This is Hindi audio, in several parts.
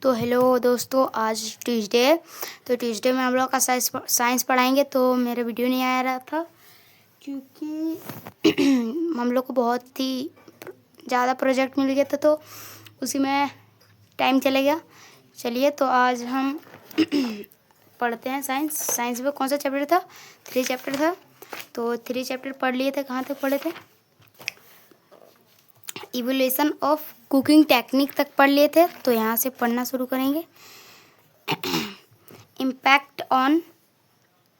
तो हेलो दोस्तों, आज ट्यूसडे है। तो ट्यूसडे में हम लोग का साइंस पढ़ाएंगे। तो मेरा वीडियो नहीं आ रहा था क्योंकि हम लोग को बहुत ही ज़्यादा प्रोजेक्ट मिल गया था, तो उसी में टाइम चला गया। चलिए, तो आज हम पढ़ते हैं साइंस में कौन सा चैप्टर था? 3 चैप्टर था। तो 3 चैप्टर पढ़ लिए थे। कहाँ तक पढ़े थे? इवोल्यूशन ऑफ कुकिंग टेक्निक तक पढ़ लिए थे। तो यहाँ से पढ़ना शुरू करेंगे। Impact on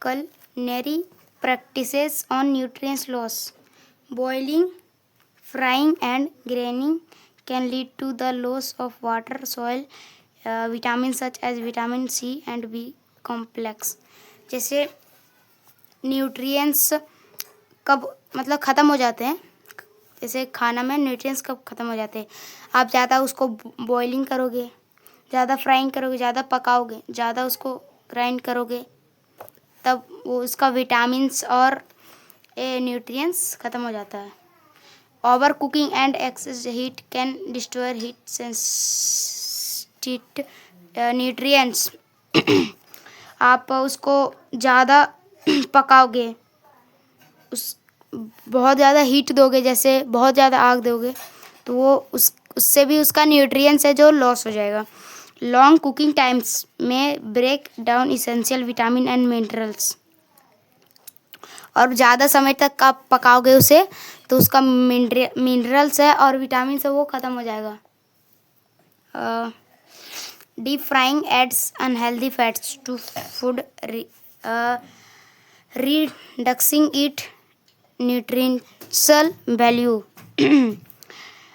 culinary practices on nutrient loss. Boiling, frying and graining can lead to the loss of water, soil, vitamins such as vitamin C and B complex. जैसे न्यूट्रिएंट्स कब मतलब ख़त्म हो जाते हैं, जैसे खाना में न्यूट्रिएंट्स कब ख़त्म हो जाते हैं? आप ज़्यादा उसको बॉइलिंग करोगे, ज़्यादा फ्राइंग करोगे, ज़्यादा पकाओगे, ज़्यादा उसको ग्राइंड करोगे, तब वो उसका विटामिन्स और न्यूट्रिएंट्स ख़त्म हो जाता है। Over cooking and excess heat can destroy heat sensitive nutrients. आप उसको ज़्यादा पकाओगे, बहुत ज़्यादा हीट दोगे, जैसे बहुत ज़्यादा आग दोगे, तो वो उससे भी उसका न्यूट्रिएंट्स है जो लॉस हो जाएगा। लॉन्ग कुकिंग टाइम्स में break down essential vitamin and minerals. और ज़्यादा समय तक आप पकाओगे उसे, तो उसका मिनरल्स है और विटामिन है वो ख़त्म हो जाएगा। Deep frying adds unhealthy fats to food, reducing it nutritional value.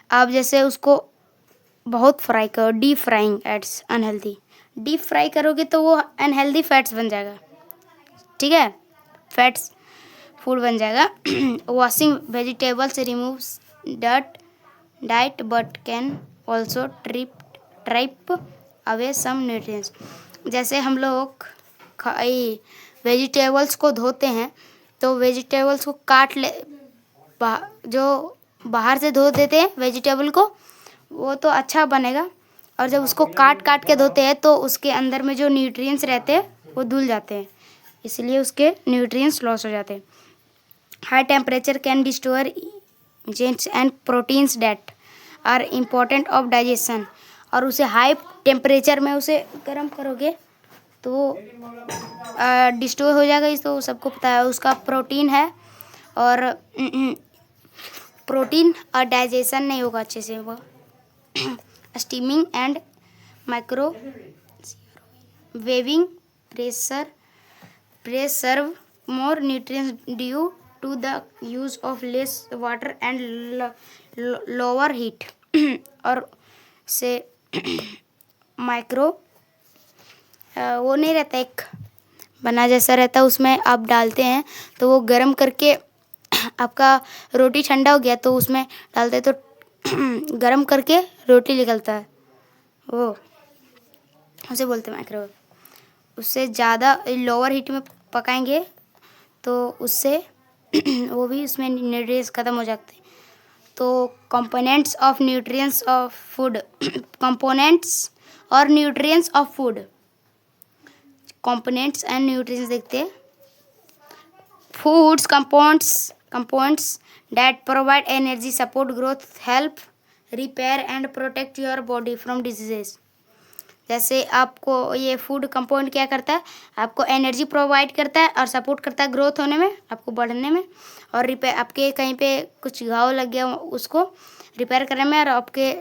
आप जैसे उसको बहुत फ्राई करो, deep frying adds unhealthy. Deep fry करोगे तो वो अनहेल्दी फैट्स बन जाएगा, ठीक है, फैट्स फूड बन जाएगा। Washing vegetables removes dirt diet but can also trip away some nutrients. जैसे हम लोग वेजिटेबल्स को धोते हैं, तो वेजिटेबल्स को काट ले, जो बाहर से धो देते हैं वेजिटेबल को, वो तो अच्छा बनेगा। और जब उसको काट काट के धोते हैं तो उसके अंदर में जो न्यूट्रिएंट्स रहते हैं वो धुल जाते हैं, इसलिए उसके न्यूट्रिएंट्स लॉस हो जाते हैं। High temperature can destroy gents and proteins that are important of digestion. और उसे हाई टेम्परेचर में उसे गर्म करोगे तो डिस्ट्रॉय हो जाएगा। इस तो सबको पता है, उसका प्रोटीन है और प्रोटीन और डाइजेशन नहीं होगा अच्छे से। वो steaming and microwaving preserve more nutrients due to the use of less water and lower heat. और से माइक्रो वो नहीं रहता, एक बना जैसा रहता है, उसमें आप डालते हैं तो वो गर्म करके, आपका रोटी ठंडा हो गया तो उसमें डालते तो गर्म करके रोटी निकलता है, वो उसे बोलते हैं माइक्रोवेव। उससे ज़्यादा लोअर हीट में पकाएंगे तो उससे वो भी उसमें न्यूट्रिएंट्स ख़त्म हो जाते हैं। तो components of nutrients of food, components और nutrients of food, components and nutrients देखते हैं। Foods compounds that provide energy, support growth, help repair and protect your body from diseases. जैसे आपको ये फूड कंपाउंड क्या करता है? आपको एनर्जी प्रोवाइड करता है और सपोर्ट करता है ग्रोथ होने में, आपको बढ़ने में, और रिपेयर, आपके कहीं पे कुछ घाव लग गया उसको रिपेयर करने में, और आपके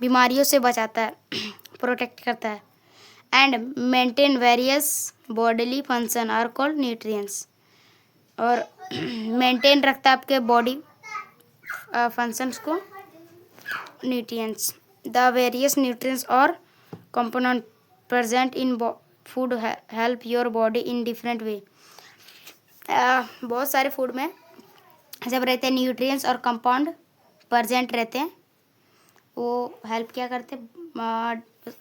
बीमारियों से बचाता है, प्रोटेक्ट करता है। And maintain various bodily function are called nutrients. और मेंटेन रखता है आपके बॉडी फंक्शंस को, न्यूट्रिएंट्स। द वेरियस न्यूट्रिएंट्स और component present in food help your body in different way. बहुत सारे फूड में जब रहते हैं न्यूट्रिएंट्स और कंपाउंड प्रेजेंट रहते हैं, वो हेल्प क्या करते हैं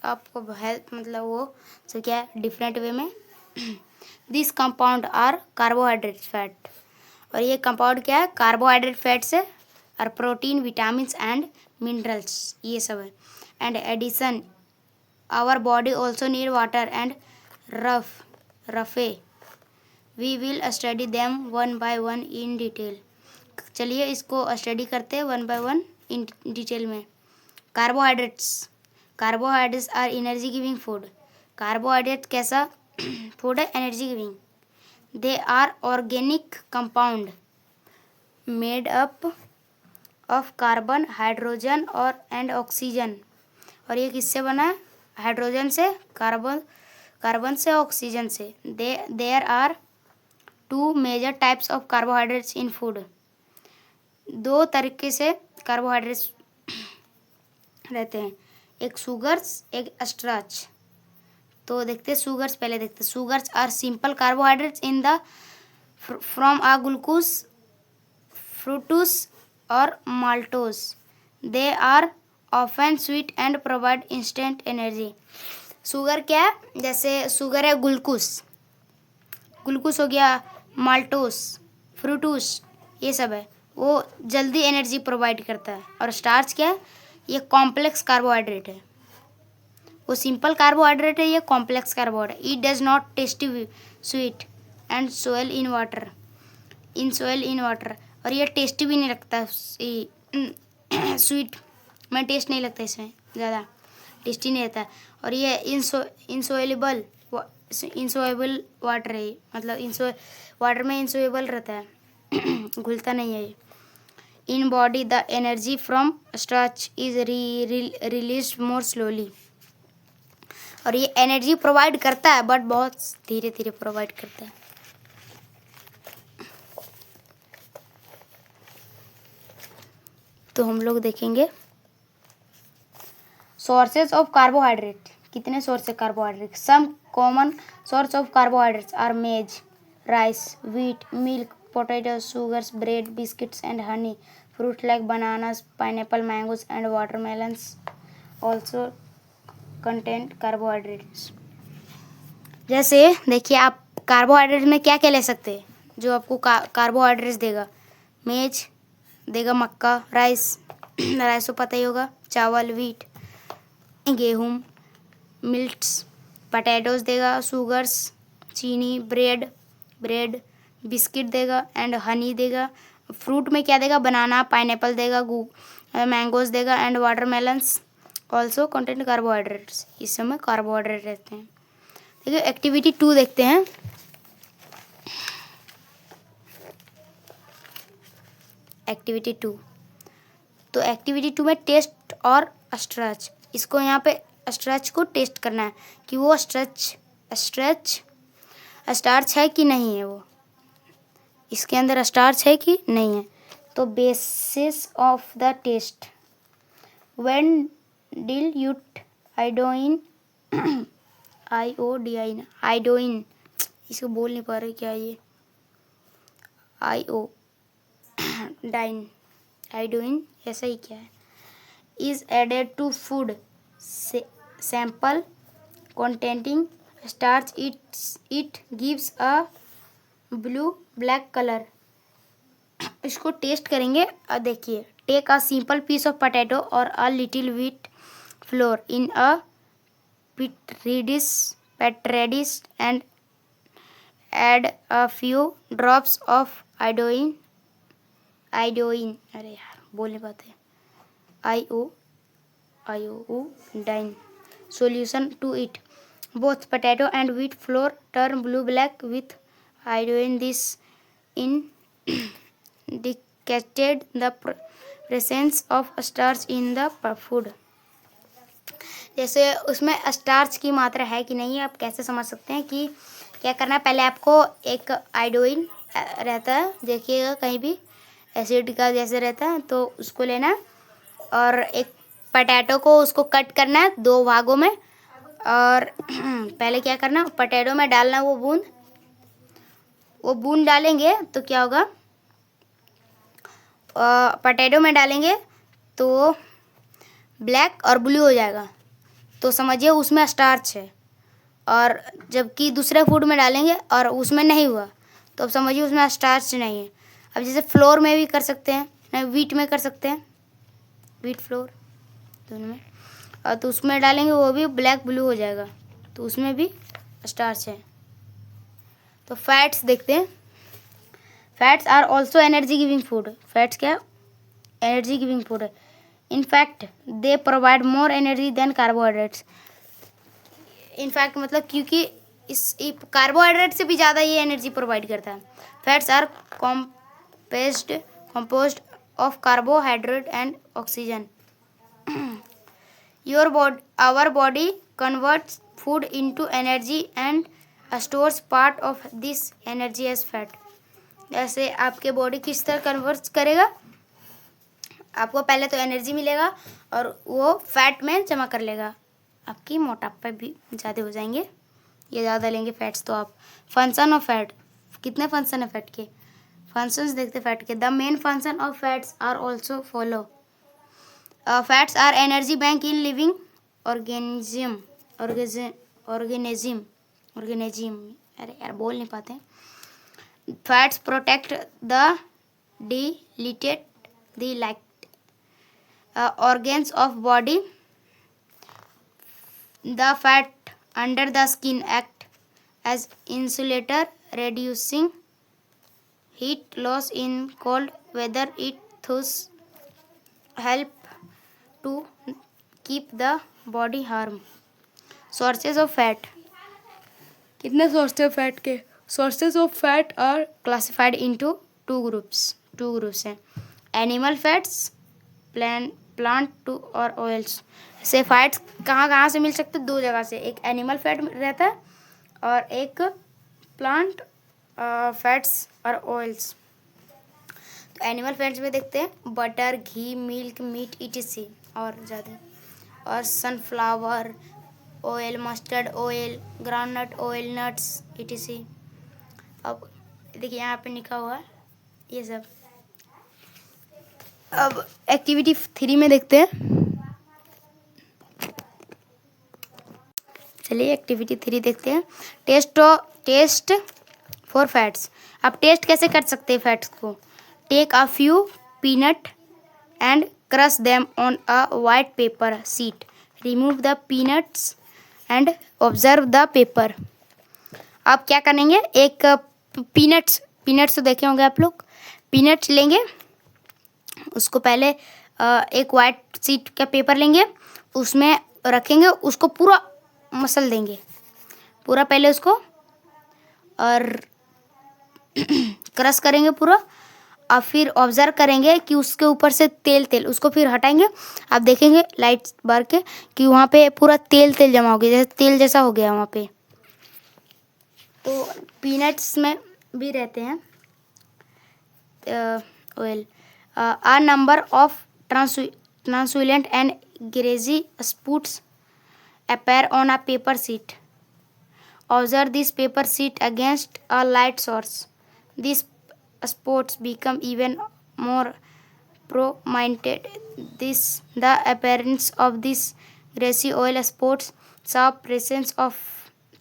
आपको? हेल्प मतलब वो सो क्या है, डिफरेंट वे में। This compound are carbohydrate fat. और ये कंपाउंड क्या है? कार्बोहाइड्रेट फैट्स और प्रोटीन, विटामिन्स एंड मिनरल्स, ये सब है। And addition our body also need water and rough. We will study them one by one in detail. चलिए इसको स्टडी करते हैं one by one in detail में. Carbohydrates are energy giving food. Carbohydrate कैसा फूड है? Energy giving. They are organic compound made up of carbon, hydrogen और एंड ऑक्सीजन. और ये किससे बना है? हाइड्रोजन से, कार्बन से, ऑक्सीजन से. There are 2 major types of carbohydrates in food. 2 तरीके से कार्बोहाइड्रेट्स रहते हैं, एक शुगर्स, एक स्टार्च. तो देखते हैं शुगर्स, पहले देखते हैं. Sugars are simple carbohydrates in the from a glucose, fructose और maltose. They are often sweet and provide instant energy. Sugar क्या है? जैसे शुगर है ग्लूकोस हो गया, माल्टोस, फ्रूटोस, ये सब है, वो जल्दी एनर्जी प्रोवाइड करता है. और स्टार्च क्या है? ये कॉम्प्लेक्स कार्बोहाइड्रेट है. वो सिंपल कार्बोहाइड्रेट है, ये complex carbohydrate. It does not test sweet and soil in water. और ये टेस्टी भी नहीं लगता. स्वीट में टेस्ट नहीं लगता, इसमें ज़्यादा टेस्टी नहीं रहता. और ये इंसोएबल वाटर है, मतलब वाटर में इंसोएबल रहता है, घुलता नहीं है ये. In body the energy from starch is release more slowly. और ये एनर्जी प्रोवाइड करता है बट बहुत धीरे धीरे प्रोवाइड करता है. तो हम लोग देखेंगे सोर्सेज ऑफ कार्बोहाइड्रेट. कितने सोर्स है carbohydrate? Some common source of carbohydrates are maize, rice, wheat, milk, potato, sugars, bread, biscuits and honey. Fruit like bananas, pineapple, mangoes and watermelons also contain carbohydrates. जैसे देखिए, आप कार्बोहाइड्रेट में क्या क्या ले सकते हैं जो आपको कार्बोहाइड्रेट्स देगा? मेज देगा, मक्का, राइस तो पता ही होगा, चावल, व्हीट, गेहूँ, मिल्ट्स, पटेटोज देगा, शुगर्स, चीनी, ब्रेड, बिस्किट देगा एंड हनी देगा. फ्रूट में क्या देगा? बनाना, पाइनएप्पल देगा, मैंगोज देगा and watermelons also content carbohydrates. इस समय कार्बोहाइड्रेट रहते हैं. देखिए एक्टिविटी 2 देखते हैं. एक्टिविटी 2. तो एक्टिविटी 2 में टेस्ट और स्ट्रेच. इसको यहाँ पे स्ट्रेच को टेस्ट करना है कि वो स्टार्च है कि नहीं है, वो इसके अंदर स्टार्च है कि नहीं है. तो basis of the test. When dilute iodine, iodine, इसको बोल नहीं पा रहे क्या ये, आयोडीन ऐसा ही क्या है, is added to food sample containing starch, it gives a black color. इसको टेस्ट करेंगे. और देखिए, take a simple piece of potato और a little wheat flour in a petri dish and add a few drops of iodine. अरे यार बोल नहीं पाते. iodine solution to it. Both potato and wheat flour turn blue-black with iodine. This indicated the presence of starch in the food. जैसे उसमें स्टार्च की मात्रा है कि नहीं, आप कैसे समझ सकते हैं कि क्या करना है? पहले आपको एक आयोडीन रहता है, देखिएगा कहीं भी एसिड का जैसे रहता है, तो उसको लेना है और एक पोटैटो को उसको कट करना है 2 भागों में. और पहले क्या करना, पोटैटो में डालना वो बूंद डालेंगे तो क्या होगा, पोटैटो में डालेंगे तो ब्लैक और ब्लू हो जाएगा, तो समझिए उसमें स्टार्च है. और जबकि दूसरे फूड में डालेंगे और उसमें नहीं हुआ तो अब समझिए उसमें स्टार्च नहीं है. अब जैसे फ्लोर में भी कर सकते हैं, व्हीट में कर सकते हैं, व्हीट फ्लोर दोनों में. तो उसमें डालेंगे वो भी ब्लैक ब्लू हो जाएगा, तो उसमें भी स्टार्च है। तो फैट्स देखते हैं। Fats are also energy giving food. Fats क्या, एनर्जी गिविंग फूड है। In fact they provide more energy than carbohydrates. In fact मतलब क्योंकि इस कार्बोहाइड्रेट से भी ज़्यादा ये एनर्जी प्रोवाइड करता है। Fats are composed of carbohydrate and oxygen. Our body converts food into energy and stores part of this energy as fat. जैसे आपके बॉडी किस तरह कन्वर्ट करेगा, आपको पहले तो एनर्जी मिलेगा और वो फैट में जमा कर लेगा, आपकी मोटापा भी ज़्यादा हो जाएंगे ये ज़्यादा लेंगे फैट्स। तो आप फंक्शन ऑफ फैट, कितने फंक्शन है फैट के, फंक्शंस देखते फैट के। The main function of fats are also follow. Fats are energy bank in living organism. अरे यार बोल नहीं पाते। Fats protect the deleted the like organs of body. The fat under the skin act as insulator, reducing heat loss in cold weather. It thus help to keep the body warm. Sources of fat, कितने सोर्सेज ऑफ फैट के, sources of fat are classified into two groups हैं। एनिमल फैट्स, प्लांट टू और ऑयल्स। से फैट्स कहाँ से मिल सकते हैं, दो जगह से, एक एनिमल फैट रहता है और एक प्लांट फैट्स और ऑयल्स। तो एनिमल फैट्स में देखते हैं बटर, घी, मिल्क, मीट etc और ज़्यादा, और sunflower oil, mustard oil, groundnut oil, nuts etc। अब देखिए यहाँ पे लिखा हुआ है ये सब। अब एक्टिविटी 3 में देखते हैं। चलिए एक्टिविटी 3 देखते हैं। Test for fats. आप टेस्ट कैसे कर सकते हैं फैट्स को। Take a few peanut and crush them on a white paper sheet. Remove the peanuts and observe the paper. आप क्या करेंगे, एक पीनट्स तो देखे होंगे आप लोग। पीनट्स लेंगे, उसको पहले एक वाइट शीट का पेपर लेंगे, उसमें रखेंगे, उसको पूरा मसल देंगे, पूरा पहले उसको और क्रश करेंगे पूरा, और फिर ऑब्जर्व करेंगे कि उसके ऊपर से तेल उसको फिर हटाएंगे। आप देखेंगे लाइट बार के कि वहाँ पे पूरा तेल जमा हो गया, जैसे तेल जैसा हो गया वहाँ पे। तो पीनट्स में भी रहते हैं oil. A number of translucent and greasy spots appear on a paper sheet. Observe this paper sheet against a light source. These spots become even more prominent. The appearance of these greasy oil spots show presence of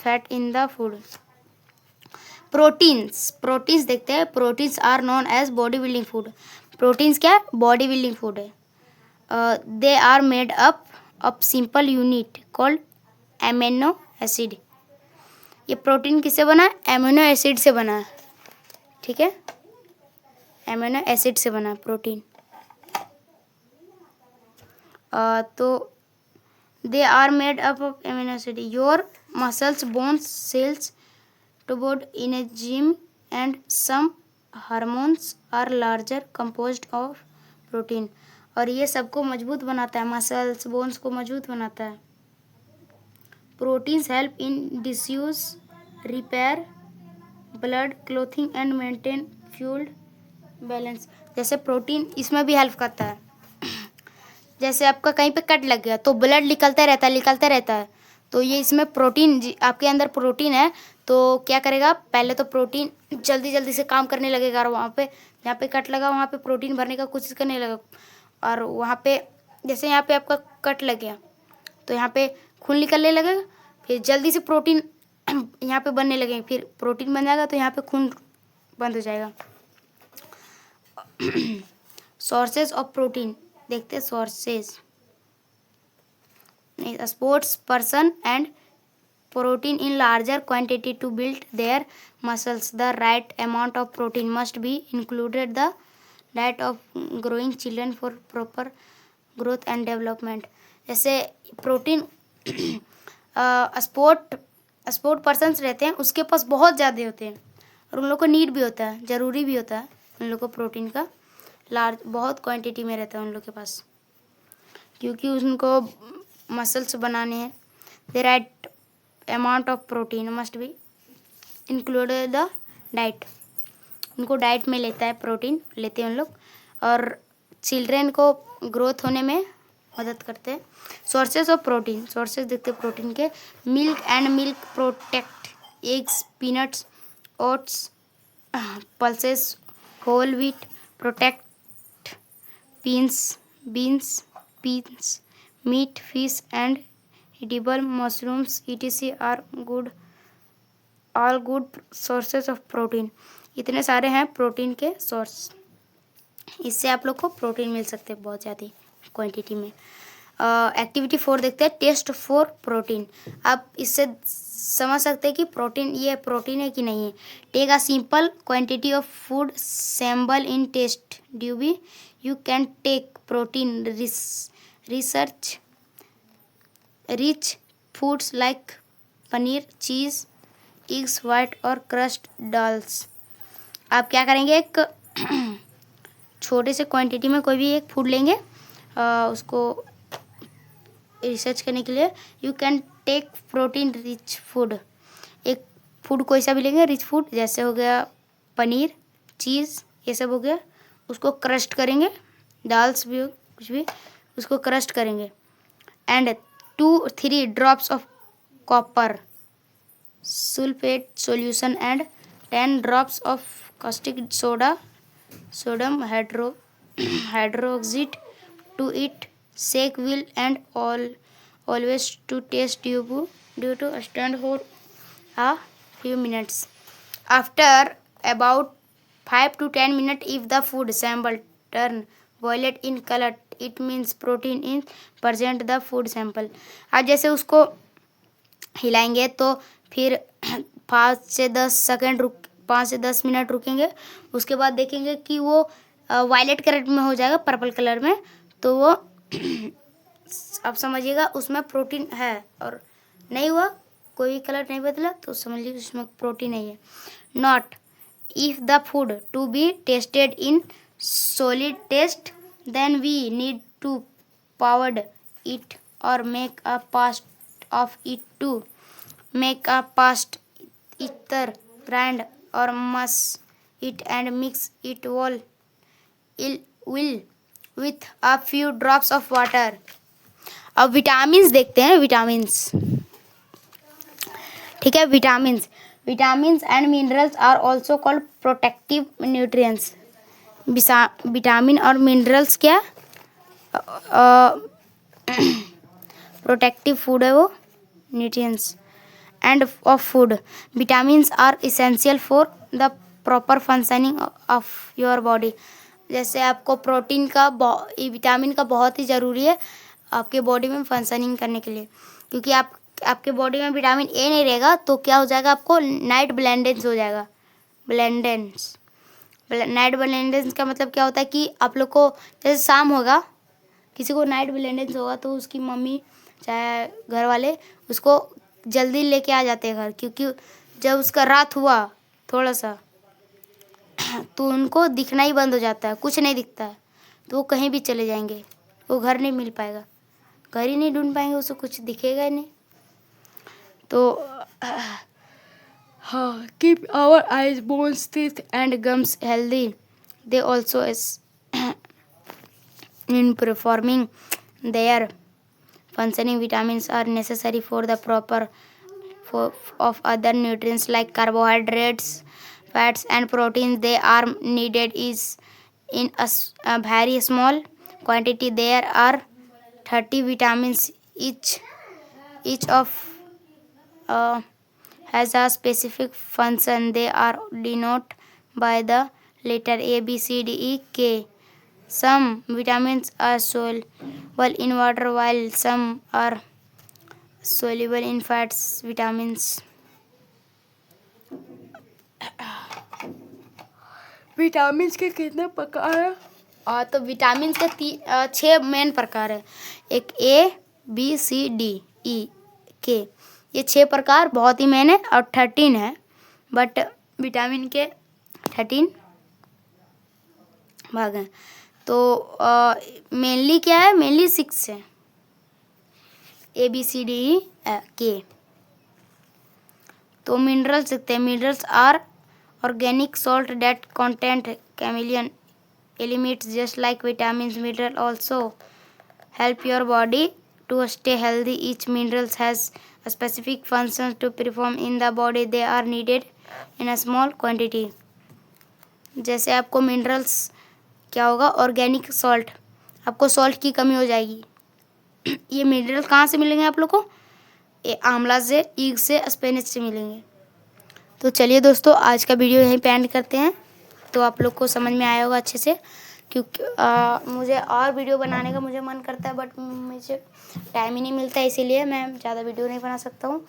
fat in the food. Proteins देखते हैं। Proteins are known as body building food. Proteins क्या है, बॉडी बिल्डिंग फूड है। They are made up of simple unit called amino acid. ये प्रोटीन किससे बना है, एमिनो एसिड से बना है, ठीक है, एमिनो एसिड से बना है प्रोटीन। तो they are made up of amino acid. Your muscles, bones, cells, toward enzyme and some hormones are larger composed of protein। और ये सबको मजबूत बनाता है, मसल्स बोन्स को मजबूत बनाता है। Proteins help in disuse, repair blood, clothing and maintain fuel balance. जैसे प्रोटीन इसमें भी हेल्प करता है। जैसे आपका कहीं पे कट लग गया तो ब्लड निकलता रहता है, तो ये इसमें प्रोटीन, आपके अंदर प्रोटीन है तो क्या करेगा, पहले तो प्रोटीन जल्दी से काम करने लगेगा और वहाँ पे जहाँ पे कट लगा वहाँ पे प्रोटीन भरने का कोशिश करने लगा। और वहाँ पे जैसे यहाँ पे आपका कट लग गया तो यहाँ पे खून निकलने लगेगा, फिर जल्दी से प्रोटीन यहाँ पे बनने लगेंगे, फिर प्रोटीन बन जाएगा तो यहाँ पे खून बंद हो जाएगा। सोर्सेज ऑफ प्रोटीन देखते हैं। Sources a sports person and protein in larger quantity to build their muscles. The right amount of protein must be included the diet of growing children for proper growth and development. जैसे प्रोटीन स्पोर्ट पर्सन्स रहते हैं उसके पास बहुत ज़्यादा होते हैं और उन लोग को नीड भी होता है, ज़रूरी भी होता है उन लोग को प्रोटीन का लार्ज बहुत क्वांटिटी में रहता है उन लोग के पास, क्योंकि उनको मसल्स बनाने हैं. The right amount of protein must be included the diet. उनको डाइट में लेता है, प्रोटीन लेते हैं उन लोग और चिल्ड्रेन को ग्रोथ होने में मदद करते हैं. सोर्सेज ऑफ प्रोटीन, सोर्सेज देखते हैं प्रोटीन के. Milk and milk protect, eggs, peanuts, oats, pulses, whole wheat protect, beans, meat, fish and edible mushrooms etc are all good sources of protein. इतने सारे हैं प्रोटीन के सोर्स, इससे आप लोग को प्रोटीन मिल सकते हैं बहुत ज़्यादा क्वांटिटी में. एक्टिविटी 4 देखते हैं, टेस्ट फॉर प्रोटीन. आप इससे समझ सकते हैं कि प्रोटीन ये प्रोटीन है कि नहीं है. Take a simple quantity of food sample in test tube. You can take protein research rich foods like paneer, cheese, eggs white और क्रस्ट डाल्स. आप क्या करेंगे, एक छोटे से क्वांटिटी में कोई भी एक फूड लेंगे उसको रिसर्च करने के लिए. You can take protein rich food. एक फूड कोई सा भी लेंगे रिच फूड, जैसे हो गया पनीर, चीज़, ये सब हो गया. उसको क्रस्ट करेंगे, दाल्स भी हो कुछ भी, उसको क्रस्ट करेंगे. And 2-3 drops of copper sulfate solution and 10 drops of caustic soda, sodium hydroxide to it. Shake well and always to taste due to stand for a few minutes. After about 5 to 10 minutes, if the food sample turn violet in color, it means protein is present the food sample. आप जैसे उसको हिलाएंगे तो फिर 5 से 10 मिनट रुकेंगे. उसके बाद देखेंगे कि वो वायलेट कलर में हो जाएगा, पर्पल कलर में, तो वो आप समझिएगा उसमें प्रोटीन है. और नहीं हुआ, कोई कलर नहीं बदला, तो समझिए उसमें प्रोटीन नहीं है. Not if the food to be tested in solid taste, then we need to powder it or make a paste of it to make a paste. Either grind or mash it and mix it well with a few drops of water. अब विटामिन्स देखते हैं. विटामिन्स, ठीक है. Vitamins and minerals are also called protective nutrients. Vitamin और मिनरल्स क्या प्रोटेक्टिव फूड है, वो nutrients and of food. Vitamins are essential for the proper functioning of your body. जैसे आपको प्रोटीन का विटामिन का बहुत ही ज़रूरी है आपके बॉडी में फंक्शनिंग करने के लिए, क्योंकि आपके बॉडी में विटामिन ए नहीं रहेगा तो क्या हो जाएगा, आपको नाइट ब्लाइंडनेस हो जाएगा. नाइट ब्लाइंडनेस का मतलब क्या होता है कि आप लोग को जैसे शाम होगा, किसी को नाइट ब्लाइंडनेस होगा तो उसकी मम्मी चाहे घर वाले उसको जल्दी लेके आ जाते हैं घर, क्योंकि जब उसका रात हुआ थोड़ा सा तो उनको दिखना ही बंद हो जाता है, कुछ नहीं दिखता है, तो वो कहीं भी चले जाएंगे, वो घर नहीं मिल पाएगा, घर ही नहीं ढूंढ पाएंगे, उसको कुछ दिखेगा ही नहीं. तो keep our eyes, bones, teeth and gums healthy. They also in performing their functioning. Vitamins are necessary for the proper of other nutrients like carbohydrates, fats and proteins. They are needed is in a very small quantity. There are 30 vitamins each of has a specific function. They are denoted by the letter A, B, C, D, E, K. Some vitamins are soluble in water while some are soluble in fats, vitamins. Vitamins के कितने प्रकार हैं? तो विटामिन्स के 6 मेन प्रकार है। एक A, B, C, D, E, K, ये 6 प्रकार बहुत ही मेन है। और 13 है, बट विटामिन के 13 भाग हैं। तो मेनली क्या है? मेनली 6 है, A, B, C, D, E, K। तो मिनरल्स देखते हैं। Minerals are organic salt that content chameleon elements just like vitamins. Mineral also help your body to stay healthy. Each minerals has a specific functions to perform in the body. They are needed in a small quantity. जैसे आपको मिनरल्स क्या होगा? ऑर्गेनिक सॉल्ट, आपको सॉल्ट की कमी हो जाएगी। ये मिनरल कहाँ से मिलेंगे आप लोग को? ये आंवला से, ईग से, स्पिनच से मिलेंगे। तो चलिए दोस्तों, आज का वीडियो यहीं पे एंड करते हैं। तो आप लोग को समझ में आया होगा अच्छे से, क्योंकि मुझे और वीडियो बनाने का मुझे मन करता है, बट मुझे टाइम ही नहीं मिलता, इसीलिए मैं ज़्यादा वीडियो नहीं बना सकता हूँ।